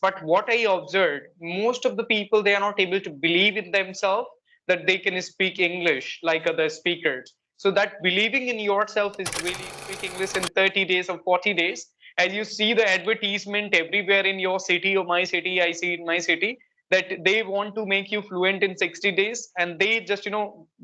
But what I observed, most of the people, they are not able to believe in themselves that they can speak English like other speakers. So that believing in yourself is really speak English in 30 days or 40 days. As you see the advertisement everywhere in your city or my city, I see in my city, that they want to make you fluent in 60 days, and they just,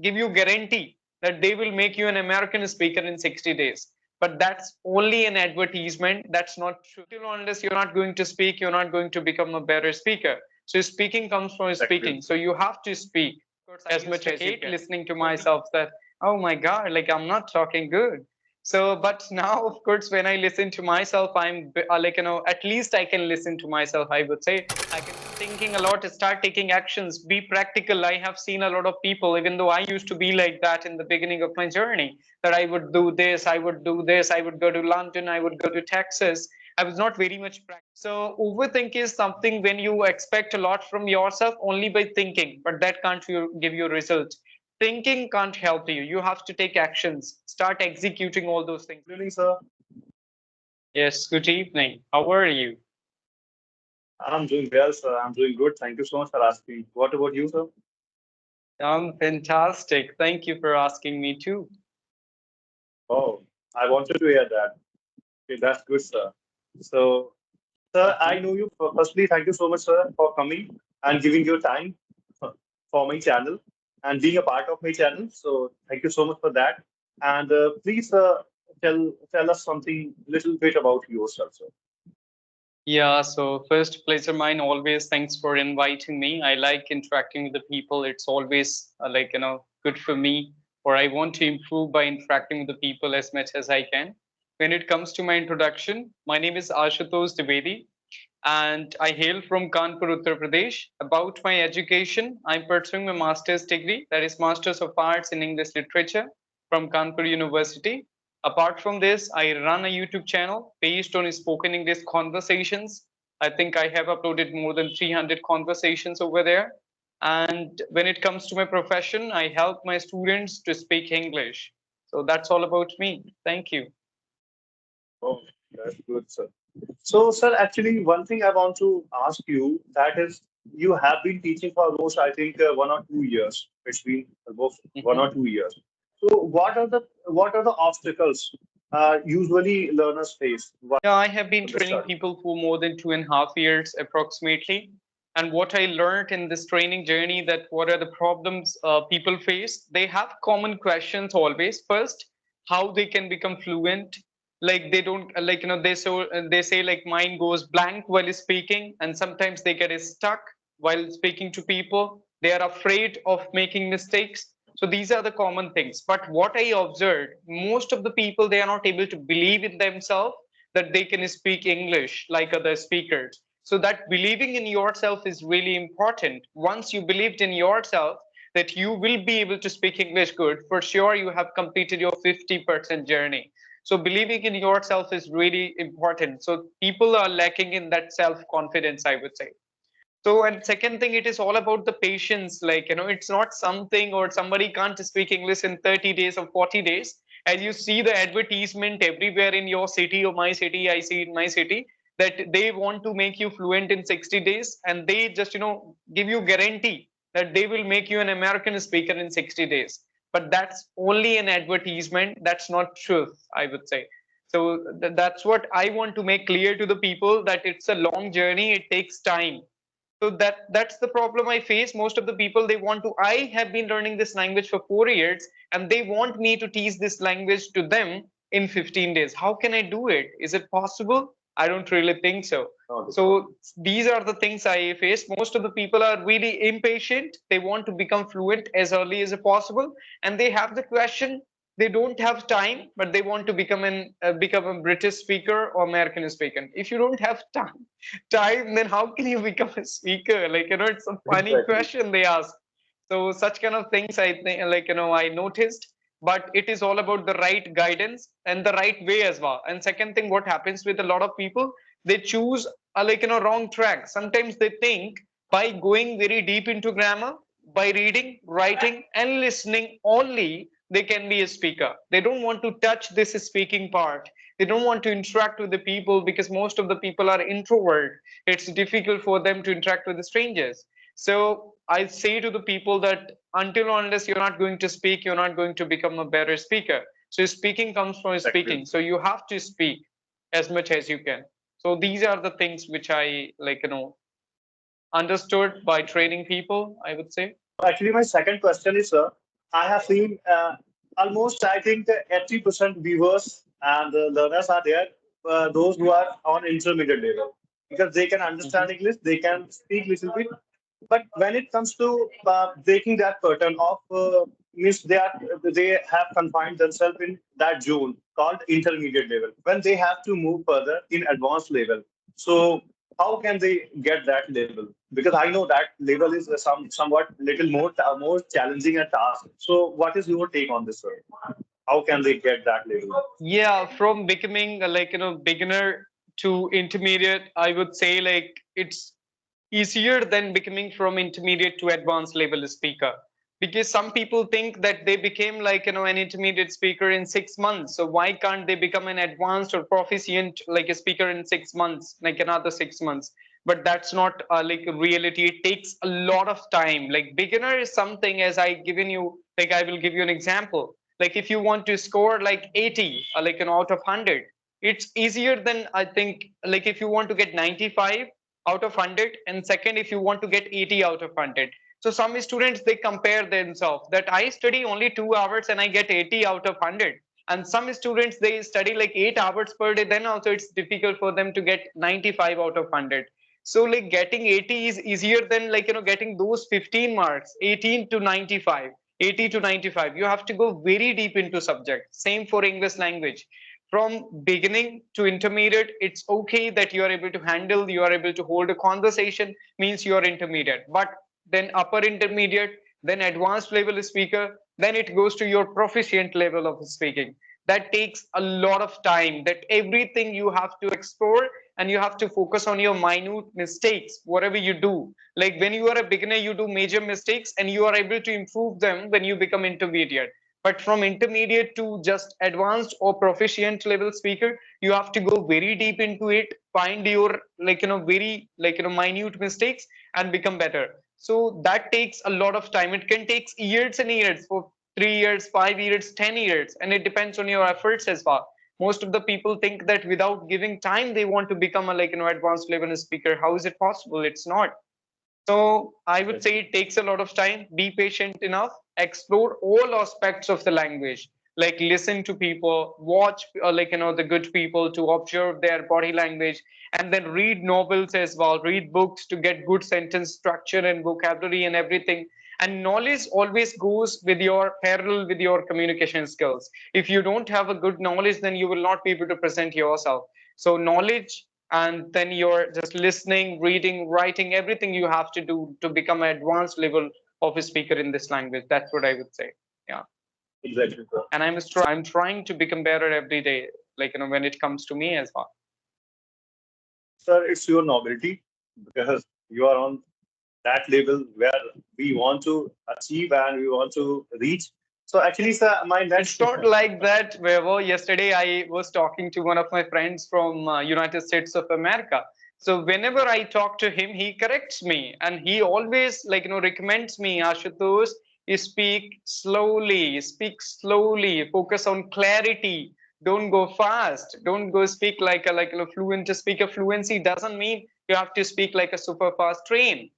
give you guarantee that they will make you an American speaker in 60 days. But that's only an advertisement. That's not true. Until unless you're not going to speak, you're not going to become a better speaker. So speaking comes from Exactly. speaking. So you have to speak as much as you can. Listening to myself that, oh my God, like I'm not talking good. So, but now, of course, when I listen to myself, I'm like, at least I can listen to myself, I would say. I can thinking a lot, start taking actions, be practical. I have seen a lot of people, even though I used to be like that in the beginning of my journey, that I would do this, I would do this, I would go to London, I would go to Texas. I was not very much practical. So overthink is something when you expect a lot from yourself only by thinking, but that can't give you results. Thinking can't help you. You have to take actions, start executing all those things. Good evening, sir. Yes, good evening. How are you? I'm doing well, sir. I'm doing good. Thank you so much for asking. What about you, sir? I'm fantastic. Thank you for asking me too. Oh, I wanted to hear that. Okay, that's good, sir. So, sir, I Mhm. know you. Firstly, thank you so much, sir, for coming and giving your time for my channel and being a part of my channel. So, thank you so much for that. And please, tell us something little bit about yourself, sir. Yeah, so first, pleasure mine always. Thanks for inviting me. I like interacting with the people. It's always like, good for me, or I want to improve by interacting with the people as much as I can. When it comes to my introduction, my name is Ashutosh Dwivedi, and I hail from Kanpur, Uttar Pradesh. About my education, I'm pursuing my master's degree, that is Masters of Arts in English Literature from Kanpur University. Apart from this, I run a YouTube channel based on spoken English conversations. I think I have uploaded more than 300 conversations over there. And when it comes to my profession, I help my students to speak English. So that's all about me. Thank you. Oh, that's good, sir. So, sir, actually, one thing I want to ask you that is, you have been teaching for almost, I think, 1 or 2 years. It's been almost one Mhm. or two years. So, what are the obstacles usually learners face while Yeah, I have been they training study? people for more than 2.5 years approximately. And what I learned in this training journey, that what are the problems people face? They have common questions always. First, how they can become fluent. Like they don't like they say like mind goes blank while speaking, and sometimes they get stuck while speaking to people. They are afraid of making mistakes. So these are the common things. But what I observed, most of the people, they are not able to believe in themselves that they can speak English like other speakers. So that believing in yourself is really important. Once you believed in yourself that you will be able to speak English good, for sure you have completed your 50% journey. So believing in yourself is really important. So people are lacking in that self confidence, I would say. So, and second thing, it is all about the patience. Like, it's not something or somebody can't speak English in 30 days or 40 days. As you see the advertisement everywhere in your city or my city, I see in my city, that they want to make you fluent in 60 days, and they just, give you guarantee that they will make you an American speaker in 60 days. But that's only an advertisement. That's not truth, I would say. So that's what I want to make clear to the people, that it's a long journey. It takes time. So that's the problem I face. Most of the people, they want to, I have been learning this language for 4 years, and they want me to teach this language to them in 15 days. How can I do it? Is it possible? I don't really think so. No, that's not. So these are the things I face. Most of the people are really impatient. They want to become fluent as early as possible, and they have the question, they don't have time, but they want to become a British speaker or American speaker. If you don't have time, then how can you become a speaker? Like, it's a funny Exactly. question they ask. So such kind of things, I think, like, I noticed. But it is all about the right guidance and the right way as well. And second thing, what happens with a lot of people, they choose a, like, wrong track. Sometimes they think by going very deep into grammar, by reading, writing, and listening only, they can be a speaker. They don't want to touch this speaking part. They don't want to interact with the people because most of the people are introvert. It's difficult for them to interact with the strangers. So I say to the people that until or unless you're not going to speak, you're not going to become a better speaker. So speaking comes from speaking. So you have to speak as much as you can. So these are the things which I understood by training people, I would say. Actually, my second question is, I have seen almost, I think, 80% viewers and learners are there, those who are on intermediate level, because they can Mhm. understand English, they can speak little bit. But when it comes to breaking that curtain of, means they have confined themselves in that zone called intermediate level. When they have to move further in advanced level, so how can they get that level? Because I know that level is somewhat little more challenging a task. So what is your take on this, sir? How can they get that level? Yeah, from becoming beginner to intermediate, I would say like it's easier than becoming from intermediate to advanced level speaker, because some people think that they became an intermediate speaker in 6 months, so why can't they become an advanced or proficient like a speaker in 6 months, like another 6 months? But that's not like reality. It takes a lot of time. Like beginner is something, as I given you, like I will give you an example. Like if you want to score like 80 like an out of 100, it's easier than, I think, like if you want to get 95 out of 100, and second if you want to get 80 out of 100. So some students, they compare themselves that I study only 2 hours and I get 80 out of 100, and some students, they study like 8 hours per day, then also it's difficult for them to get 95 out of 100. So like getting 80 is easier than getting those 15 marks, 18 to 95, 80 to 95. You have to go very deep into subject. Same for English language. From beginning to intermediate, it's okay that you are able to handle, you are able to hold a conversation, means you are intermediate. But then upper intermediate, then advanced level speaker, then it goes to your proficient level of speaking. That takes a lot of time, that everything you have to explore, and you have to focus on your minute mistakes whatever you do. Like when you are a beginner, you do major mistakes and you are able to improve them when you become intermediate. But from intermediate to just advanced or proficient level speaker, you have to go very deep into it, find your very minute mistakes, and become better. So that takes a lot of time. It can take years and years, for 3 years, 5 years, 10 years, and it depends on your efforts as well. Most of the people think that without giving time they want to become a advanced level speaker. How is it possible? It's not. So I would say it takes a lot of time. Be patient enough. Explore all aspects of the language. Like listen to people, watch the good people, to observe their body language, and then read novels as well. Read books to get good sentence structure and vocabulary and everything. And knowledge always goes with your parallel with your communication skills. If you don't have a good knowledge, then you will not be able to present yourself. So knowledge, and then you're just listening, reading, writing, everything you have to do to become an advanced level of a speaker in this language. That's what I would say. Yeah. Exactly, sir. And I'm trying to become better every day, when it comes to me as well. Sir, it's your nobility because you are on that level where we want to achieve and we want to reach. So actually, sir, my It's next not like that. Where yesterday I was talking to one of my friends from United States of America. So whenever I talk to him, he corrects me, and he always recommends me, Ashutosh, you speak slowly, focus on clarity. Don't go fast. Don't go speak like a fluent. To speak a fluency doesn't mean you have to speak like a super fast train.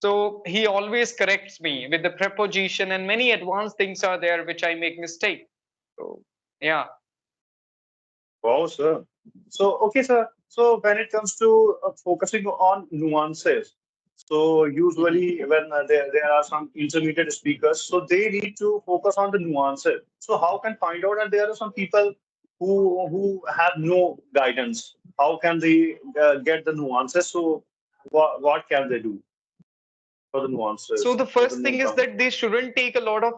So he always corrects me with the preposition, and many advanced things are there which I make mistake. So yeah. wow, sir. So, okay, sir. So, when it comes to focusing on nuances, so Mhm. usually when there are some intermediate speakers, so they need to focus on the nuances. So, how can find out? And there are some people who have no guidance. How can they get the nuances? So, what can they do for the So nuances the for the first thing is newcomers? that they shouldn't take a lot of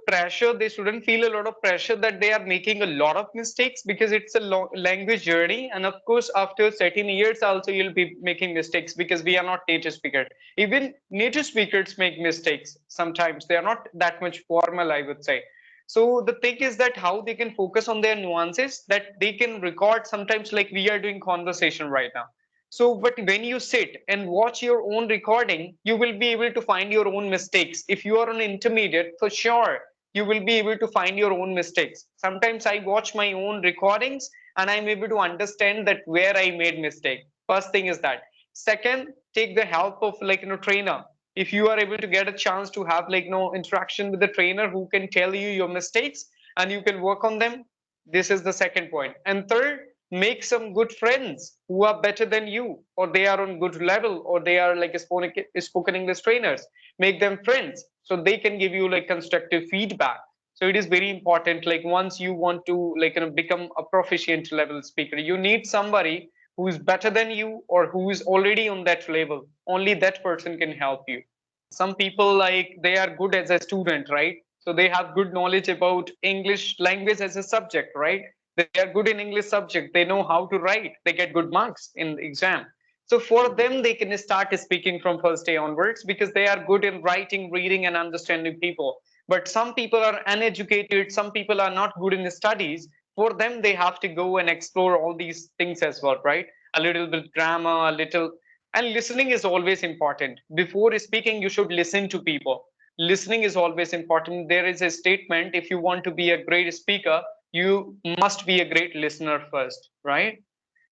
pressure. They shouldn't feel a lot of pressure that they are making a lot of mistakes, because it's a language journey. And of course, after certain years, also you'll be making mistakes, because we are not native speakers. Even native speakers make mistakes sometimes. They are not that much formal, I would say. So the thing is that how they can focus on their nuances, that they can record sometimes, like we are doing conversation right now. So but when you sit and watch your own recording, you will be able to find your own mistakes. If you are an intermediate, for sure you will be able to find your own mistakes. Sometimes I watch my own recordings and I'm able to understand that where I made mistake. First thing is that. Second, take the help of trainer. If you are able to get a chance to have interaction with the trainer who can tell you your mistakes and you can work on them, this is the second point. And third, make some good friends who are better than you, or they are on good level, or they are like spoken English trainers. Make them friends so they can give you like constructive feedback. So it is very important, like once you want to become a proficient level speaker, you need somebody who is better than you or who is already on that level. Only that person can help you. Some people, like, they are good as a student, right? So they have good knowledge about English language as a subject, right? They are good in English subject, they know how to write, they get good marks in the exam. So for them, they can start speaking from first day onwards because they are good in writing, reading, and understanding people. But some people are uneducated, some people are not good in studies. For them, they have to go and explore all these things as well, right? A little bit grammar, a little. And listening is always important. Before speaking, you should listen to people. Listening is always important. There is a statement, if you want to be a great speaker, you must be a great listener first, right?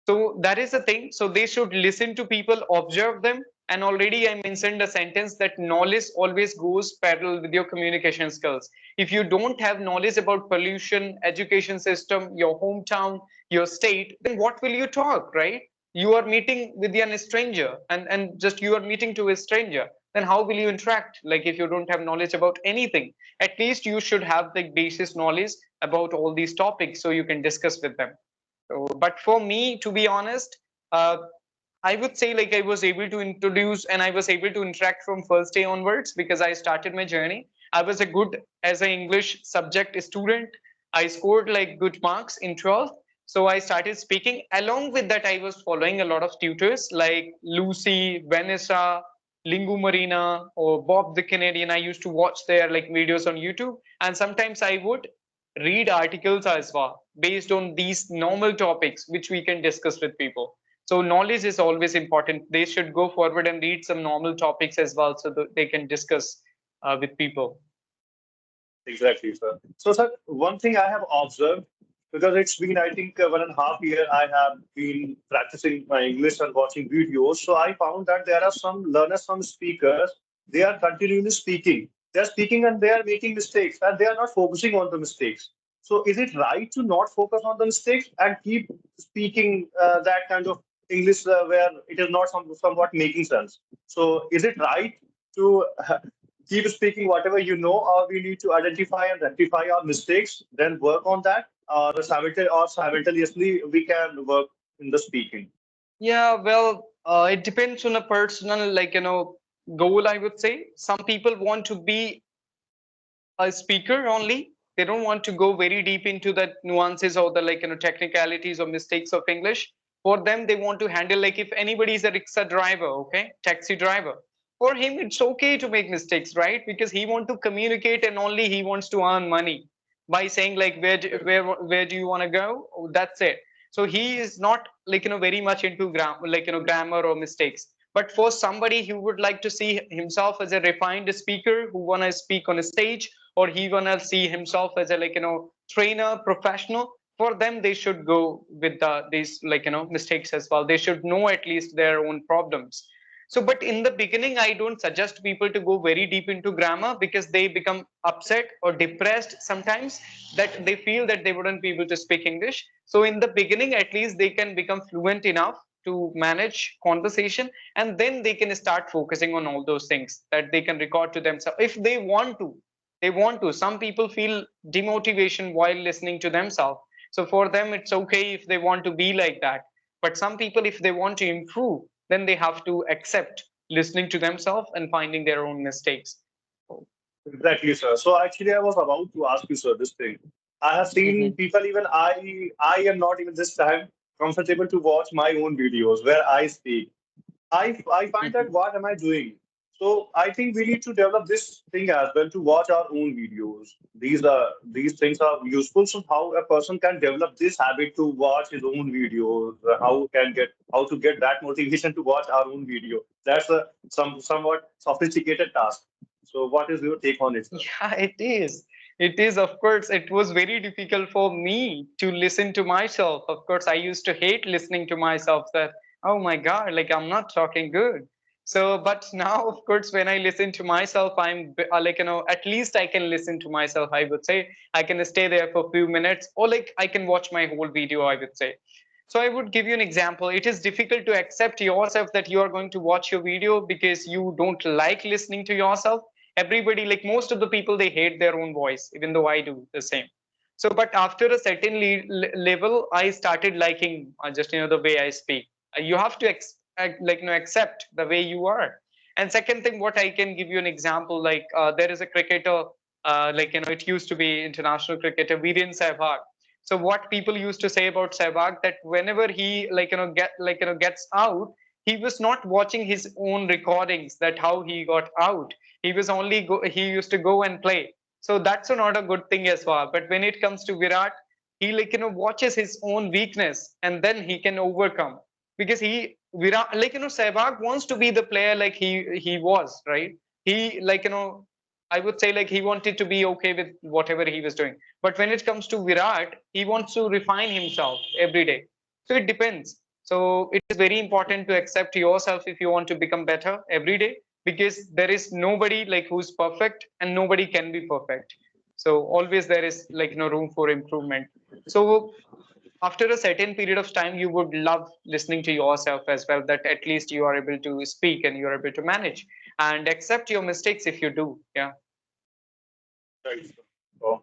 So that is the thing. So they should listen to people, observe them. And already I mentioned a sentence that knowledge always goes parallel with your communication skills. If you don't have knowledge about pollution, education system, your hometown, your state, then what will you talk, right? You are meeting with a stranger, and just you are meeting to a stranger. Then how will you interact? Like if you don't have knowledge about anything, at least you should have the basis knowledge about all these topics so you can discuss with them. So, but for me, to be honest, uh, I would say like I was able to introduce and I was able to interact from first day onwards because I started my journey. I was a good as an English subject student. I scored like good marks in 12th. So I started speaking. Along with that, I was following a lot of tutors like Lucy, Vanessa, Lingu Marina, or Bob the Canadian. I used to watch their like videos on YouTube, and sometimes I would read articles as well based on these normal topics which we can discuss with people. So knowledge is always important. They should go forward and read some normal topics as well so that they can discuss with people. Exactly, sir. So, sir, one thing I have observed, because it's been, I think, 1.5 year I have been practicing my English and watching videos. So, I found that there are some learners, some speakers, they are continually speaking. They are speaking and they are making mistakes and they are not focusing on the mistakes. So, is it right to not focus on the mistakes and keep speaking that kind of English where it is not somewhat making sense? So, is it right to keep speaking whatever you know, or we need to identify and rectify our mistakes, then work on that, or simultaneously we can work in the speaking. Yeah, well, it depends on a personal, goal, I would say. Some people want to be a speaker only. They don't want to go very deep into the nuances or the technicalities or mistakes of English. For them, they want to handle, like, if anybody is a rickshaw driver, okay, taxi driver, for him it's okay to make mistakes, right? Because he want to communicate and only he wants to earn money by saying like where do you want to go? Oh, that's it. So he is not very much into grammar or mistakes. But for somebody who would like to see himself as a refined speaker who want to speak on a stage, or he wanna see himself as a trainer professional, for them they should go with these mistakes as well. They should know at least their own problems. So but in the beginning, I don't suggest people to go very deep into grammar because they become upset or depressed sometimes, that they feel that they wouldn't be able to speak English. So in the beginning, at least they can become fluent enough to manage conversation, and then they can start focusing on all those things that they can record to themselves if they want to. Some people feel demotivation while listening to themselves. So for them, it's okay if they want to be like that. But some people, if they want to improve, then they have to accept listening to themselves and finding their own mistakes. Exactly, sir. So actually, I was about to ask you, sir, this thing. I have seen Mhm, people, even I am not even this time comfortable to watch my own videos where I speak. I find that mhm, what am I doing? So I think we need to develop this thing as well to watch our own videos. These things are useful. So how a person can develop this habit to watch his own videos, how to get that motivation to watch our own video. That's a somewhat sophisticated task. So what is your take on it, sir? Yeah, it is. It is, of course, it was very difficult for me to listen to myself. Of course, I used to hate listening to myself that, oh my God, like I'm not talking good. So, but now, of course, when I listen to myself, like, at least I can listen to myself, I would say. I can stay there for a few minutes, or like I can watch my whole video, I would say. So I would give you an example. It is difficult to accept yourself that you are going to watch your video because you don't like listening to yourself. Everybody, like most of the people, they hate their own voice, even though I do the same. So but after a certain level, I started liking just the way I speak. You have to accept the way you are. And second thing, what I can give you an example, like there is a cricketer, it used to be international cricketer Viren Sehwag. So what people used to say about Sehwag, that whenever he gets out, he was not watching his own recordings, that how he got out. He used to go and play. So that's not a good thing as well. But when it comes to Virat, he watches his own weakness and then he can overcome. Because he Virat, Sehwag wants to be the player like he was, right? He, I would say, like, he wanted to be okay with whatever he was doing. But when it comes to Virat, he wants to refine himself every day. So it depends. So it is very important to accept yourself if you want to become better every day, because there is nobody like who's perfect and nobody can be perfect. So always there is room for improvement. So after a certain period of time, you would love listening to yourself as well, that at least you are able to speak and you're able to manage and accept your mistakes if you do. Yeah. Right. Oh,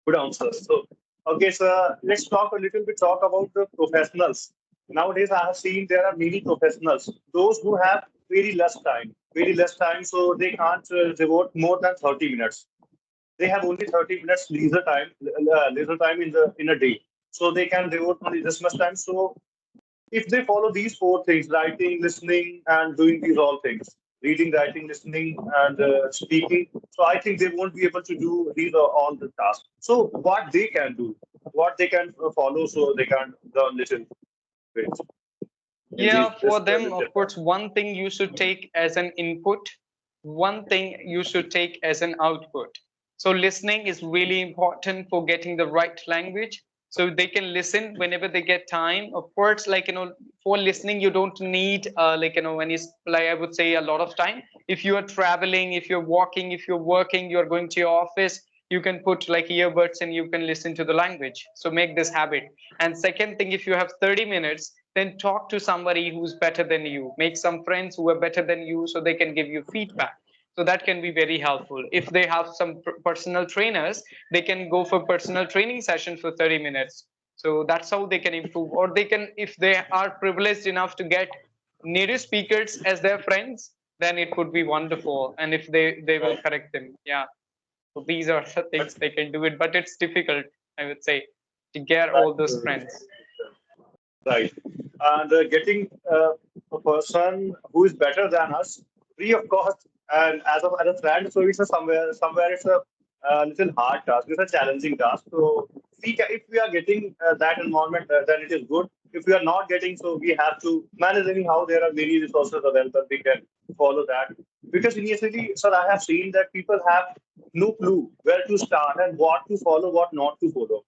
good answer. So, okay, so let's talk a little bit. Talk about the professionals. Nowadays, I have seen there are many professionals. Those who have very less time, so they can't devote more than 30 minutes. They have only 30 minutes leisure time in a day, so they can devote only this much time. So if they follow these four things, writing, listening, and doing these all things, reading, writing, listening, and speaking, so I think they won't be able to do these are all the tasks. So what they can do, what they can follow, so they can learn little bit in these Yeah, this for them, of limited course, time. one thing you should take as an input, one thing you should take as an output. So listening is really important for getting the right language. So they can listen whenever they get time. Of course, for listening, you don't need like I would say a lot of time. If you are traveling, if you're walking, if you're working, you're going to your office, you can put like earbuds and you can listen to the language. So make this habit. And second thing, if you have 30 minutes, then talk to somebody who's better than you. Make some friends who are better than you so they can give you feedback. So that can be very helpful. If they have some personal trainers, they can go for personal training session for 30 minutes. So that's how they can improve. Or they can, if they are privileged enough to get native speakers as their friends, then it would be wonderful. And if they will Right. correct them. Yeah. So these are the But things they can do it, but it's difficult, I would say, to get right. all those friends. Right. And getting a person who is better than us, free of cost, and as a friend, so it's a somewhere it's a little hard task. It's a challenging task. So if we are getting that environment, then it is good. If we are not getting, so we have to manage anyhow. There are many resources available. We can follow that. Because initially, sir, I have seen that people have no clue where to start and what to follow, what not to follow.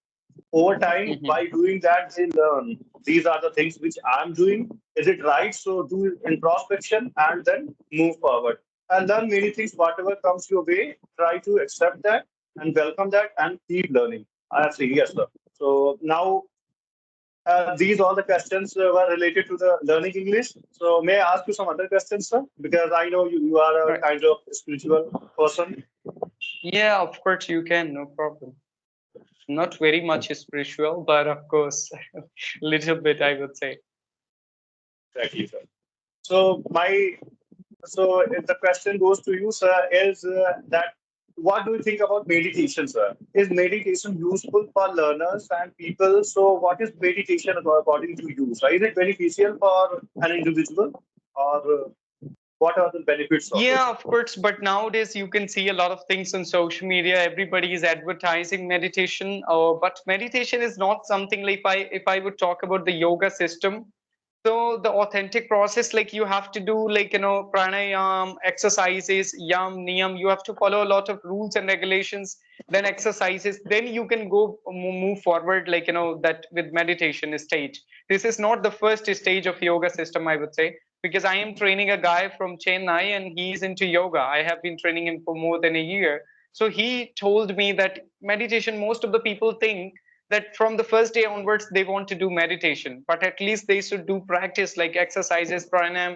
Over time, Mhm. by doing that, they learn these are the things which I'm doing. Is it right? So do introspection and then move forward and learn many things. Whatever comes your way, try to accept that and welcome that and keep learning. I have seen, yes, sir. So now these all the questions were related to the learning English. So may I ask you some other questions, sir? Because I know you are a Right. kind of spiritual person. Yeah, of course you can, no problem. Not very much spiritual, but of course, little bit, I would say. Exactly, sir. So my if the question goes to you, sir, is that what do you think about meditation, sir? Is meditation useful for learners and people? So, what is meditation according to you, sir? Is it beneficial for an individual or? what are the benefits of it? Yeah, of course. But nowadays you can see a lot of things on social media. Everybody is advertising meditation. But meditation is not something like if I would talk about the yoga system. So the authentic process, like you have to do like pranayam, exercises, yam, niyam. You have to follow a lot of rules and regulations. Then exercises. Then you can go move forward like that with meditation stage. This is not the first stage of yoga system, I would say, because I am training a guy from Chennai and he's into yoga. I have been training him for more than a year. So he told me that meditation, most of the people think that from the first day onwards they want to do meditation, but at least they should do practice like exercises, pranayam.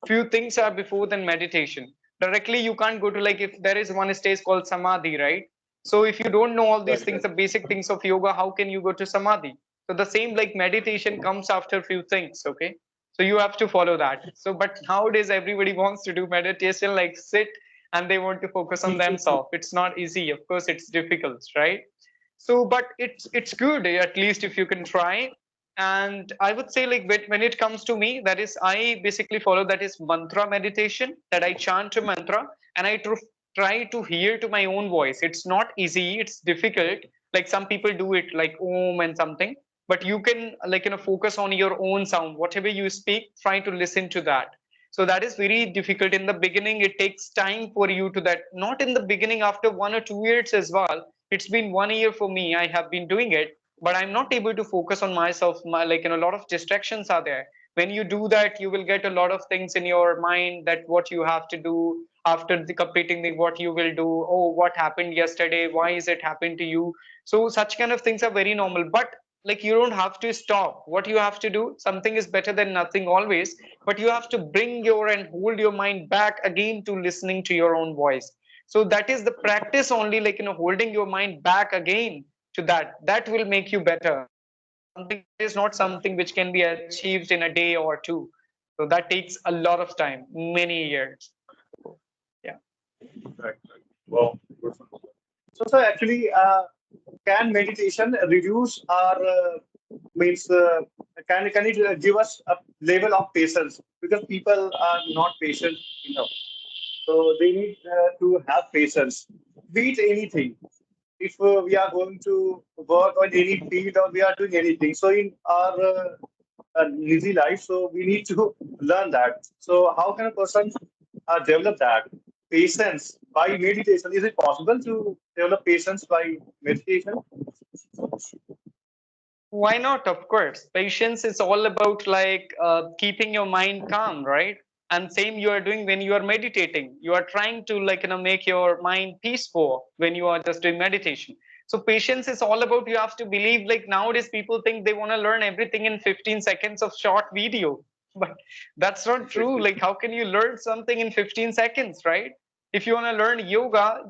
Few things are before than meditation. Directly you can't go to, like, if there is one stage called samadhi, right? So if you don't know all these Right, things, right. the basic things of yoga, how can you go to samadhi? So the same like meditation comes after few things, okay? So you have to follow that. So but nowadays everybody wants to do meditation, like sit and they want to focus on themselves. It's not easy, of course it's difficult, right? So but it's good at least if you can try. And I would say like when it comes to me, that is I basically follow that is mantra meditation, that I chant a mantra and I try to hear to my own voice. It's not easy, it's difficult. Like some people do it like om and something, but you can like focus on your own sound, whatever you speak, try to listen to that. So that is very difficult in the beginning. It takes time for you to that, not in the beginning, after 1 or 2 years as well. It's been 1 year for me, I have been doing it, but I'm not able to focus on myself. Like a lot of distractions are there. When you do that, you will get a lot of things in your mind, that what you have to do after the completing the what you will do. Oh, what happened yesterday, why is it happened to you? So such kind of things are very normal, but like you don't have to stop. What you have to do, something is better than nothing always, but you have to bring your and hold your mind back again to listening to your own voice. So that is the practice only, like holding your mind back again to that will make you better. Something that is not something which can be achieved in a day or two. So that takes a lot of time, many years. So, yeah. Right, right. Wow. Good. So, sir, actually, can meditation reduce our means? Can it give us a level of patience? Because people are not patient enough, so they need to have patience. Be it anything. If we are going to work on any field or we are doing anything, so in our busy life, so we need to learn that. So, how can a person develop that patience by meditation? Is it possible to develop patience by meditation? Why not? Of course. Patience is all about like keeping your mind calm, right? And same you are doing when you are meditating. You are trying to like make your mind peaceful when you are just doing meditation. So patience is all about, you have to believe, like nowadays people think they want to learn everything in 15 seconds of short video. But that's not true. Like how can you learn something in 15 seconds, right? If you want to learn yoga,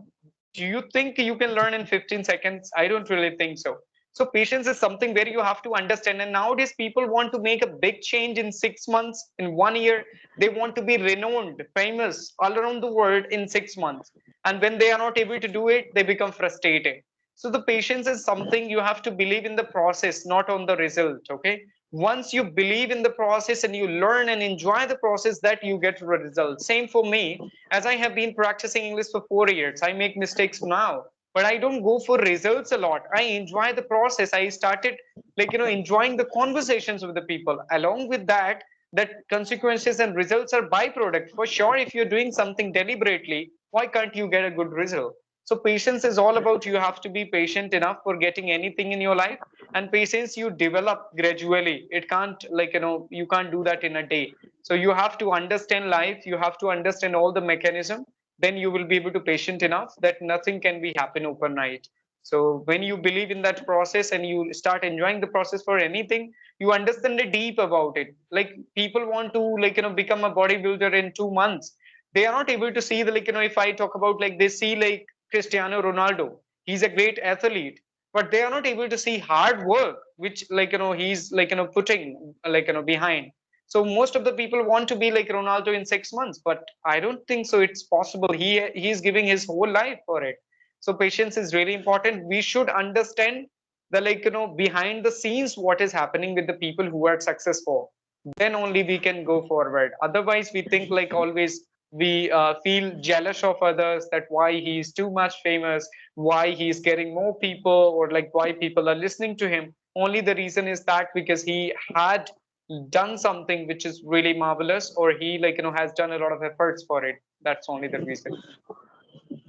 do you think you can learn in 15 seconds? I don't really think so. So patience is something where you have to understand. And nowadays people want to make a big change in 6 months, in 1 year. They want to be renowned, famous all around the world in 6 months. And when they are not able to do it, they become frustrated. So the patience is something you have to believe in the process, not on the result. Okay. Once you believe in the process and you learn and enjoy the process, that you get results. Same for me, as I have been practicing English for 4 years. I make mistakes now, but I don't go for results a lot. I enjoy the process. I started like enjoying the conversations with the people. Along with that, that consequences and results are byproduct. For sure, if you're doing something deliberately, why can't you get a good result? So patience is all about, you have to be patient enough for getting anything in your life. And patience you develop gradually. It can't like you can't do that in a day. So you have to understand life, you have to understand all the mechanism, then you will be able to patient enough that nothing can be happen overnight. So when you believe in that process and you start enjoying the process for anything, you understand it deep about it. Like people want to like become a bodybuilder in 2 months. They are not able to see the like if I talk about, like they see like Cristiano Ronaldo, he's a great athlete, but they are not able to see hard work which like he's like putting like behind. So most of the people want to be like Ronaldo in 6 months, but I don't think so. It's possible. He's giving his whole life for it. So patience is really important. We should understand the like behind the scenes what is happening with the people who are successful. then only we can go forward. Otherwise we think like always, we feel jealous of others, that why he's too much famous, why he's getting more people, or like why people are listening to him. Only the reason is that because he had done something which is really marvelous, or he like has done a lot of efforts for it. That's only the reason.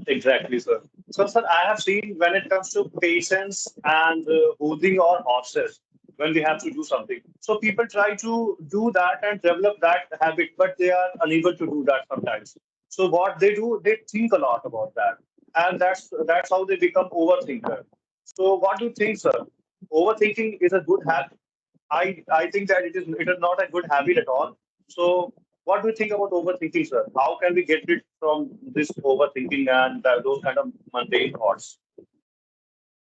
Exactly, sir. So, sir, I have seen when it comes to patience and holding our horses when we have to do something. So, people try to do that and develop that habit, but they are unable to do that sometimes. So, what they do, they think a lot about that, and that's how they become overthinker. So, what do you think, sir? Overthinking is a good habit. I think that it is not a good habit at all. So, what do you think about overthinking, sir? How can we get rid from this overthinking and those kind of mundane thoughts?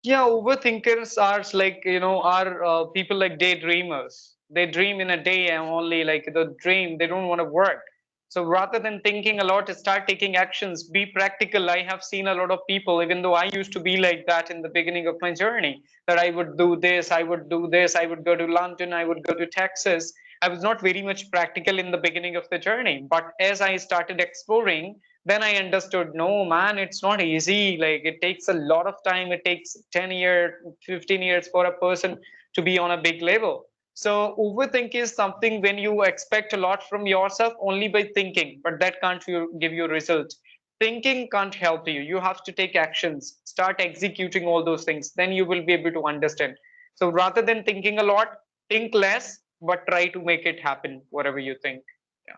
Yeah, overthinkers are like, are people like daydreamers. They dream in a day and only like the dream, they don't want to work. So rather than thinking a lot, start taking actions, be practical. I have seen a lot of people, even though I used to be like that in the beginning of my journey, that I would do this, I would do this, I would go to London, I would go to Texas. I was not very much practical in the beginning of the journey. But as I started exploring, then I understood, no, man, it's not easy. Like it takes a lot of time. It takes 10 years, 15 years for a person to be on a big level. So overthink is something when you expect a lot from yourself only by thinking, but that can't give you results. Thinking can't help you. You have to take actions, start executing all those things. Then you will be able to understand. So rather than thinking a lot, think less, but try to make it happen, whatever you think. Yeah.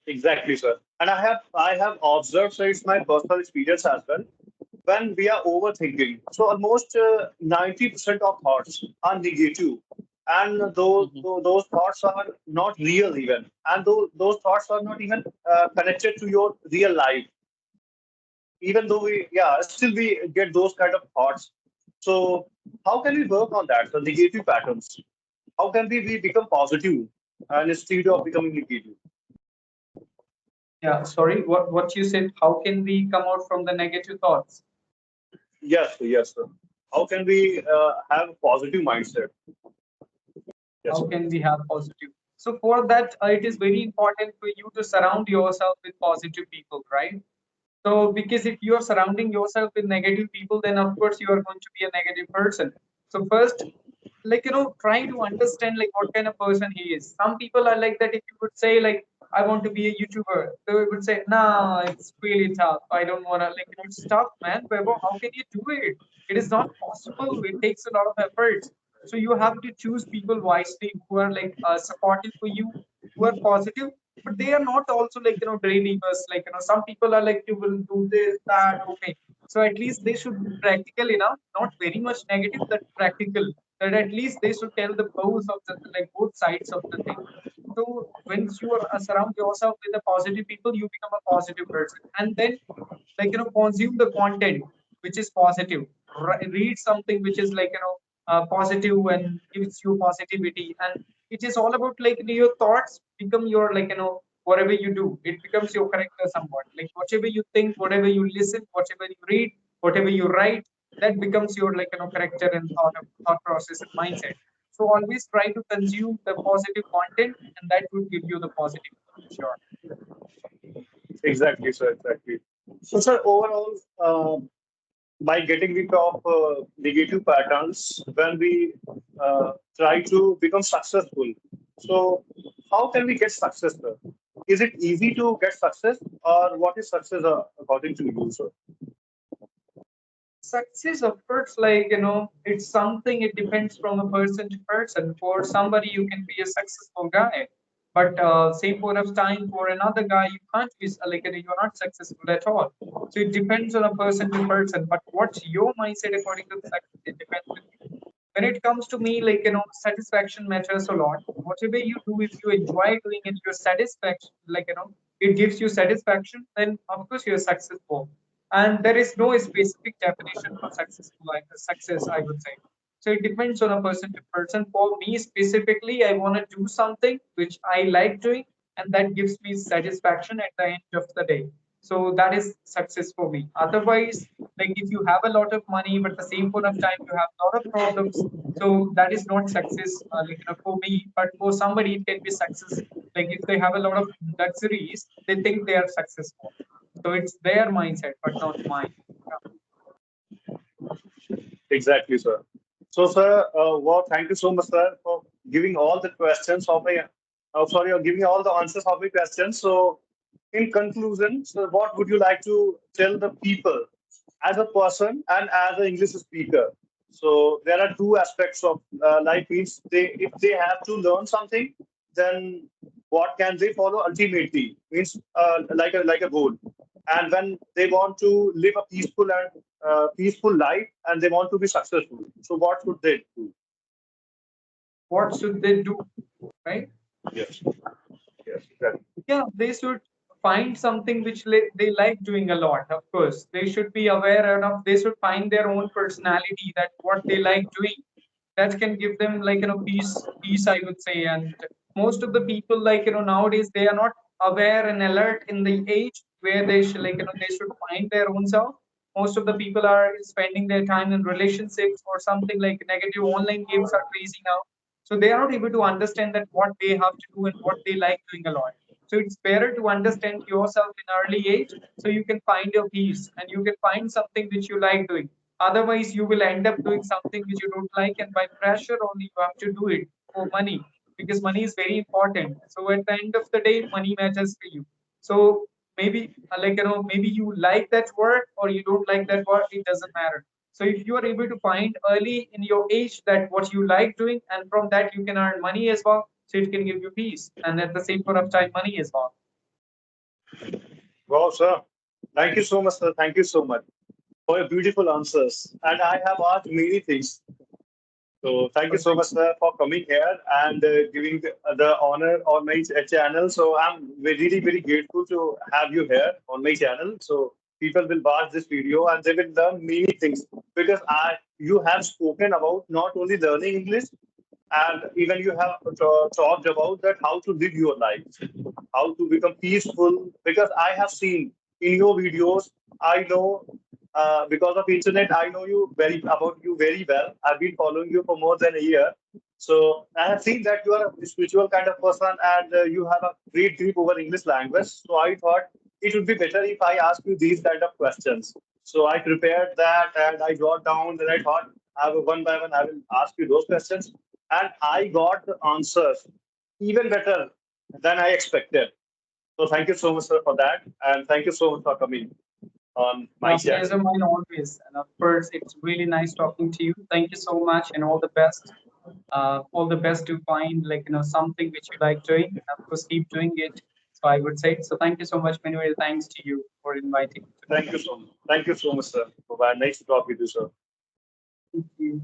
Exactly, sir. And I have observed, so it's my personal experience as well. When we are overthinking, so almost 90% of thoughts are negative, and Mhm. those thoughts are not real even, and those thoughts are not even connected to your real life. Even though we, yeah, still we get those kind of thoughts. So how can we work on that? The negative patterns. How can we become positive and instead of becoming negative? Yeah, sorry, what you said, how can we come out from the negative thoughts? Yes, yes, sir. How can we have a positive mindset? Yes, How sir. can we have positive? So for that, it is very important for you to surround yourself with positive people, right? So, because if you are surrounding yourself with negative people, then of course you are going to be a negative person. So, first, like, trying to understand like what kind of person he is. Some people are like that. If you would say, like, I want to be a YouTuber, they would say, nah, it's really tough. I don't want to, like, it's tough, man. Vaibhav, how can you do it? It is not possible. It takes a lot of efforts. So, you have to choose people wisely who are like supportive for you, who are positive, but they are not also like draining us. Like some people are like, you will do this, that, okay. So at least they should be practical enough, not very much negative, that practical. That at least they should tell the both of the like both sides of the thing. So once you are surround yourself with the positive people, you become a positive person, and then like consume the content which is positive. Read something which is like positive and gives you positivity, and it is all about like your thoughts become your like whatever you do, it becomes your character somewhat. Like whatever you think, whatever you listen, whatever you read, whatever you write, that becomes your like character and thought process and mindset. So always try to consume the positive content, and that will give you the positivity for sure. Exactly, sir. Exactly. So, sir, overall, by getting rid of negative patterns, when we try to become successful, so how can we get success, sir? Is it easy to get success, or what is success according to you, sir? Success, of course, like it's something, it depends from a person to person. For somebody you can be a successful guy, but same point of time for another guy you can't be like you're not successful at all. So it depends on a person to person, but what's your mindset according to the success, it depends on you. When it comes to me, like satisfaction matters a lot. Whatever you do, if you enjoy doing it, your satisfaction, like it gives you satisfaction, then of course you're successful. And there is no specific definition for successful, like success, I would say. So it depends on a person to person. For me specifically, I want to do something which I like doing, and that gives me satisfaction at the end of the day. So that is success for me. Otherwise, like if you have a lot of money, but at the same point of time you have a lot of problems, so that is not success, for me. But for somebody, it can be success. Like if they have a lot of luxuries, they think they are successful. So it's their mindset, but not mine. Yeah. Exactly, sir. So, sir, well, thank you so much, sir, for giving all the questions of my, sorry, giving all the answers of my questions. So, in conclusion, so what would you like to tell the people as a person and as an English speaker? So, there are two aspects of life. Means they, if they have to learn something, then what can they follow ultimately? Means like a goal. And when they want to live a peaceful life and they want to be successful, so what should they do? What should they do, right? Yes, yes, exactly. Yeah, they should find something which they like doing a lot. Of course, they should be aware enough. They should find their own personality, that what they like doing, that can give them peace, I would say. And most of the people, nowadays, they are not aware and alert in the age where they should, they should find their own self. Most of the people are spending their time in relationships or something, like negative online games are crazy now. So they are not able to understand that what they have to do and what they like doing a lot. So it's better to understand yourself in early age, so you can find your peace and you can find something which you like doing. Otherwise, you will end up doing something which you don't like, and by pressure only you have to do it for money, because money is very important. So at the end of the day, money matters for you. So maybe, maybe you like that work or you don't like that work, it doesn't matter. So if you are able to find early in your age that what you like doing, and from that you can earn money as well, so it can give you peace, and at the same point of time, money as well. Wow, sir. Thank you so much, sir. Thank you so much for your beautiful answers. And I have asked many things. So thank you so Okay. much, sir, for coming here and giving the honor on my channel. So I'm really, very grateful to have you here on my channel. So people will watch this video and they will learn many things because you have spoken about not only learning English, and even you have talked about that how to live your life, how to become peaceful. Because I have seen in your videos, I know because of internet, I know you very well. I've been following you for more than a year, so I have seen that you are a spiritual kind of person and you have a great grip over English language. So I thought it would be better if I ask you these kind of questions. So I prepared that and I jot down. Then I thought, one by one, I will ask you those questions, and I got the answers even better than I expected. So thank you so much, sir, for that, and thank you so much for coming on my channel. Pleasure mine always. And of course, it's really nice talking to you. Thank you so much, and all the best. All the best to find, something which you like doing. And of course, keep doing it. So I would say. So thank you so much, Manuel. Thanks to you for inviting me today. Thank you so much. Thank you so much, sir. Bye bye. Nice to talk with you, sir. Thank you.